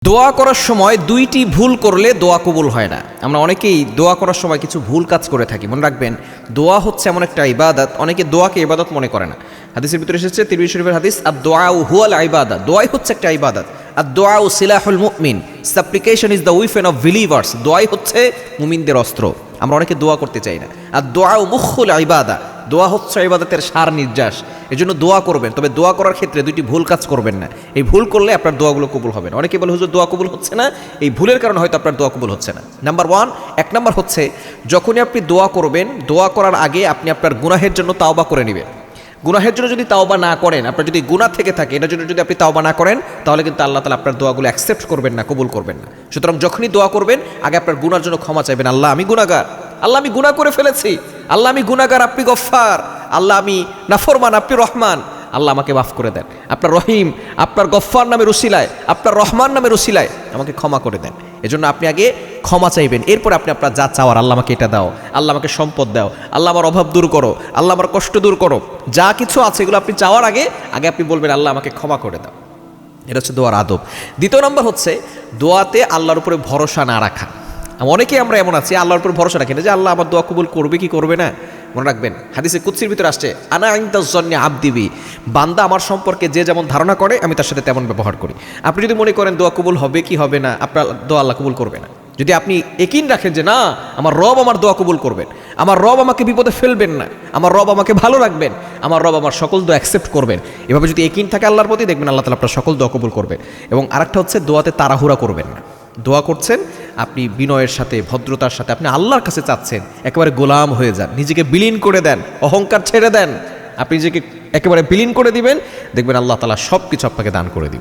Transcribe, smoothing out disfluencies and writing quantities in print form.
দোয়া করার সময় দুইটি ভুল করলে দোয়া কবুল হয় না। আমরা অনেকেই দোয়া করার সময় কিছু ভুল কাজ করে থাকি। মনে রাখবেন, দোয়া হচ্ছে এমন একটা ইবাদত, অনেকে দোয়াকে ইবাদত মনে করে না। হাদিসের ভিতরে এসেছে, তিরমিজি শরীফের হাদিস, আদ-দুআউ হুয়াল ইবাদাত, দোয়াই হচ্ছে একটা ইবাদত। আদ-দুআউ সিলাহুল মুমিন, সাপ্লিকেশন is the weapon of believers, দোয়াই হচ্ছে মুমিনদের অস্ত্র। আমরা অনেকে দোয়া করতে চাই না। আদ-দুআউ মুখুল ইবাদা, দোয়া হচ্ছে ইবাদতের সার নির্যাস। এজন্য দোয়া করবেন, তবে দোয়া করার ক্ষেত্রে দুইটি ভুল কাজ করবেন না। এই ভুল করলে আপনার দোয়াগুলো কবুল হবে না। অনেকে বলে, হুজুর দোয়া কবুল হচ্ছে না, এই ভুলের কারণে হয়তো আপনার দোয়া কবুল হচ্ছে না। এক নাম্বার হচ্ছে, যখনই আপনি দোয়া করবেন, দোয়া করার আগে আপনি আপনার গুনাহের জন্য তাওবা করে নেবেন। গুনাহের জন্য যদি তাওবা না করেন, আপনার যদি গুনাহ থেকে থাকে, এটার জন্য যদি আপনি তাওবা না করেন, তাহলে কিন্তু আল্লাহ তাআলা আপনার দোয়াগুলো অ্যাকসেপ্ট করবেন না, কবুল করবেন না। সুতরাং যখনই দোয়া করবেন, আগে আপনার গুনার জন্য ক্ষমা চাইবেন। আল্লাহ আমি গুনাহগার, আল্লাহ আমি গুনাহ করে ফেলেছি, আল্লাহ আমি গুনাহগার, আপনি গফফার, আল্লাহ আমি নাফরমান, আপনি রহমান, আল্লাহ আমাকে মাফ করে দেন। আপনার রহিম, আপনার গফফার নামের উসিলায়, আপনার রহমান নামের উসিলায় আমাকে ক্ষমা করে দেন। এজন্য আপনি আগে ক্ষমা চাইবেন, এরপর আপনি আপনার যা চাওয়ার, আল্লাহ আমাকে এটা দাও, আল্লাহ আমাকে সম্পদ দাও, আল্লাহ আমার অভাব দূর করো, আল্লাহ আমার কষ্ট দূর করো, যা কিছু আছে এগুলো আপনি চাওয়ার আগে আপনি বলবেন আল্লাহ আমাকে ক্ষমা করে দাও। এটা হচ্ছে দোয়ার আদব। দ্বিতীয় নম্বর হচ্ছে, দোয়াতে আল্লাহর উপরে ভরসা না রাখা। অনেকেই আমরা এমন আছি, আল্লাহর উপর ভরসা রাখি না যে আল্লাহ আমার দোয়া কবুল করবে কি করবে না। মনে রাখবেন, হাদিসে কুদসির ভিতরে আসছে, আনা ইনদাজ্জন্নি আবদি, বান্দা আমার সম্পর্কে যে যেমন ধারণা করে আমি তার সাথে তেমন ব্যবহার করি। আপনি যদি মনে করেন দোয়া কবুল হবে কি হবে না, আপনার দোয়া আল্লাহ কবুল করবে না। যদি আপনি ইয়াকিন রাখেন যে না, আমার রব আমার দোয়া কবুল করবেন, আমার রব আমাকে বিপদে ফেলবেন না, আমার রব আমাকে ভালো রাখবেন, আমার রব আমার সকল দোয়া অ্যাকসেপ্ট করবেন, এভাবে যদি ইয়াকিন থাকে আল্লাহর প্রতি, দেখবেন আল্লাহ তাআলা আপনার সকল দোয়া কবুল করবেন। এবং আরেকটা হচ্ছে, দোয়াতে তাড়াহুড়া করবেন না। দোয়া করছেন, আপনি বিনয়ের সাথে, ভদ্রতার সাথে আপনি আল্লাহর কাছে চাচ্ছেন, একেবারে গোলাম হয়ে যান, নিজেকে বিলীন করে দেন, অহংকার ছেড়ে দেন, আপনি নিজেকে একেবারে বিলীন করে দিবেন, দেখবেন আল্লাহ তাআলা সব কিছু আপনাকে দান করে দিবেন।